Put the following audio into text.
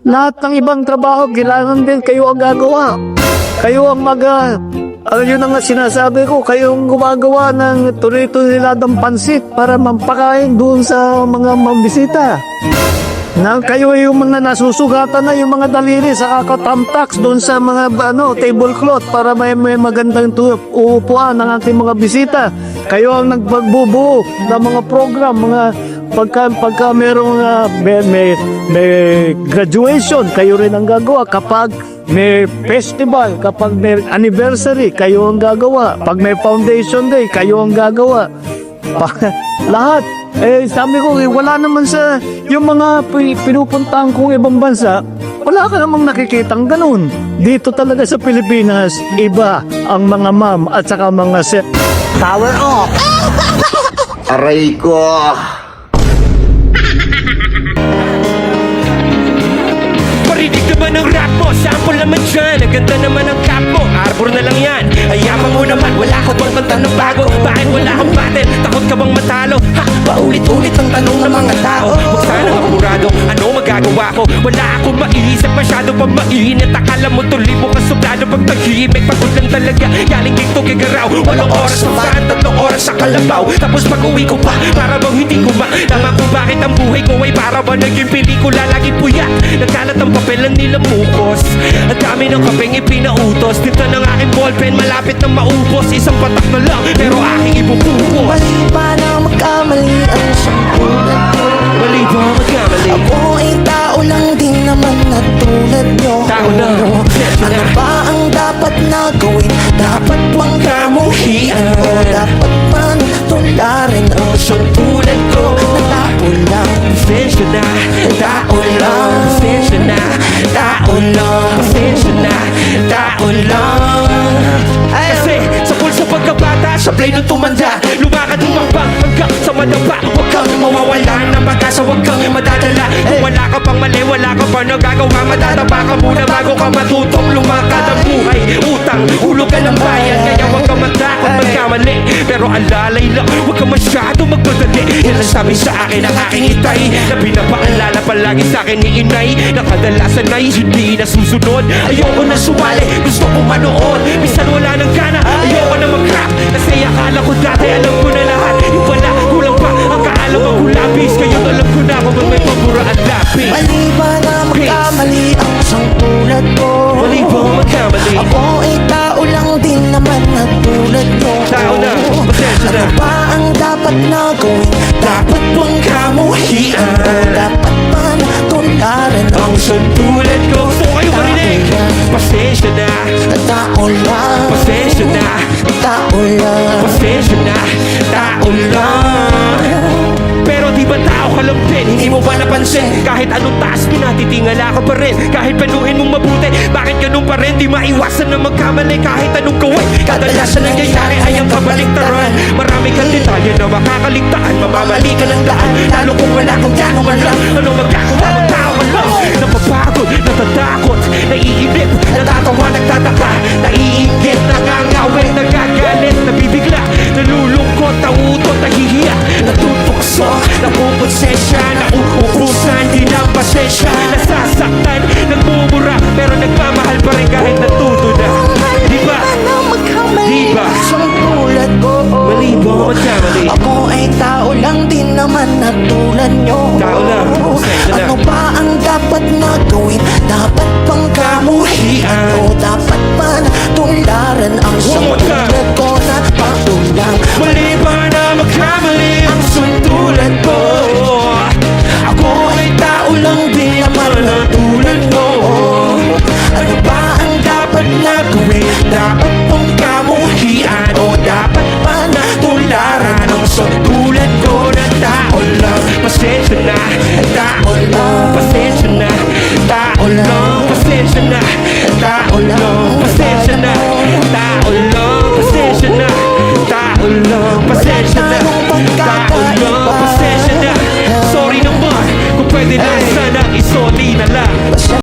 Lahat ng ibang trabaho, kailangan din kayo ang gagawa. Kayo ang yun ang sinasabi ko, kayo ang gumagawa ng tuloy-tuloy pansit para mampakain doon sa mga mambisita. Na kayo yung mga nasusugatan na yung mga daliri sa kakatamtax doon sa mga tablecloth para may magandang uupuan ng ating mga bisita. Kayo ang nagpagbubuo ng mga program, pagka merong may graduation, kayo rin ang gagawa. Kapag may festival, kapag may anniversary, kayo ang gagawa. Pag may foundation day, kayo ang gagawa. Lahat. Sabi ko, wala naman sa yung mga pinupuntahan kong ibang bansa, wala ka namang nakikitang ganun. Dito talaga sa Pilipinas, iba ang mga ma'am at saka mga Power off! Aray ko! Parinig naman ang rap mo, sample naman dyan. Ang ganda naman ang cap mo, arbor na lang yan. Ayaman mo naman, wala ka bang kanta ng bago? Bakit wala kang battle? Takot ka bang matalo? Ha? Paulit-ulit ang tanong ng mga tao. Huwag sana makurado, ano magagawa ko? Wala akong maiisip, masyado pa mainit. Akala mo tuloy mo kasuplado pag tahimik. Pagod lang talaga, galing dito kay Garaw. 8 oras sa van, 3 oras sa Kalabaw. Tapos pag-uwi ko pa, para bang hindi ko tama kung bakit ang buhay ko ay para ba naging pelikula. Laging puyat, nagkalat ang papelan nila mukos. Ang dami ng kapeng ipinautos. Dito ng aking ballpen, malapit na maubos. Isang patak na lang, pero aking ibubukos. Mali ba na magkamali ang isang tulad ko? Mali ba magkamali? Ako ay tao lang din naman na tulad nyo. Tao na. Ano ba ang dapat na gawin? Dapat bang kamuhian? O dapat man tularin ang isang tulad ko? Na tao lang, Pasensya na, tao lang, pasensya na, tao lang, pasensya na, tao lang. kasi sa pulso pagkabata, sa play nung tumanda, lumakad humakbang hanggang sa madapa. Huwag kang mawawala ng pag-asa, huwag kang madadala. Kung wala ka pang mali, wala ka pang nagagawa, madadapa ka muna bago ka matutong lumakad ang buhay. Utang, hulog ka ng bayan, kaya huwag ka matakot magkamali. Pero alalay lang, huwag ka masyado magmadali. Yan ang sabi sa akin ng aking itay, na pinapaalala palagi sa akin ni inay, na kadalasan ay hindi nasusunod. Ayoko na sumali, gusto ko manood. Minsan wala nang gana, ayoko na mag-rap. Kasi akala ko dati alam ko na lahat. Yung pala, kulang pa ang kaalaman ko labis. Ngayon alam ko na kung may pabura at lapis. Mali ba na magkamali ang isang tulad ko? Mali ba magkamali? Ako ay tao lang din naman na tulad nyo. Tao na, pasensya na. Ano ba ang dapat na gawin? Dapat bang kamuhian? O dapat man tularan ang isang tulad ko? Gusto kayo marinig? Pasensya na, Tao lang, pasensya na, tao lang, pasensya na, tao lang. Pero di ba tao ka lang din? Hindi mo ba napansin? Kahit anong taas mo natitingala ka pa rin. Kahit panuhin mong mabuti, bakit ganun pa rin? Di maiwasan na magkamali kahit anong gawin. Kadalasan nangyayari ay ang kabaliktaran. Marami kang detalye na makakaligtaan. Mamamali ka ng daan, lalo kung wala kang gano'n lang. Ano magkakawa ng tao ka lang? Napapagod, natatakot, naiinip, natatawa, nagtataka, naiingit, nangangawin, nagagalit, nabibigla, nalulungkot, nauutot, nahihiya, natutukso, napuponsensya, nauubusan, di ng pasensya, nasasaktan, nagmumura, pero nagmamahal pa rin kahit natuto na. Di ba? na magkamali Di ba? ang isang tulad ko? Mali ba magkamali? Ako ay tao lang din naman na tulad nyo. Tao lang.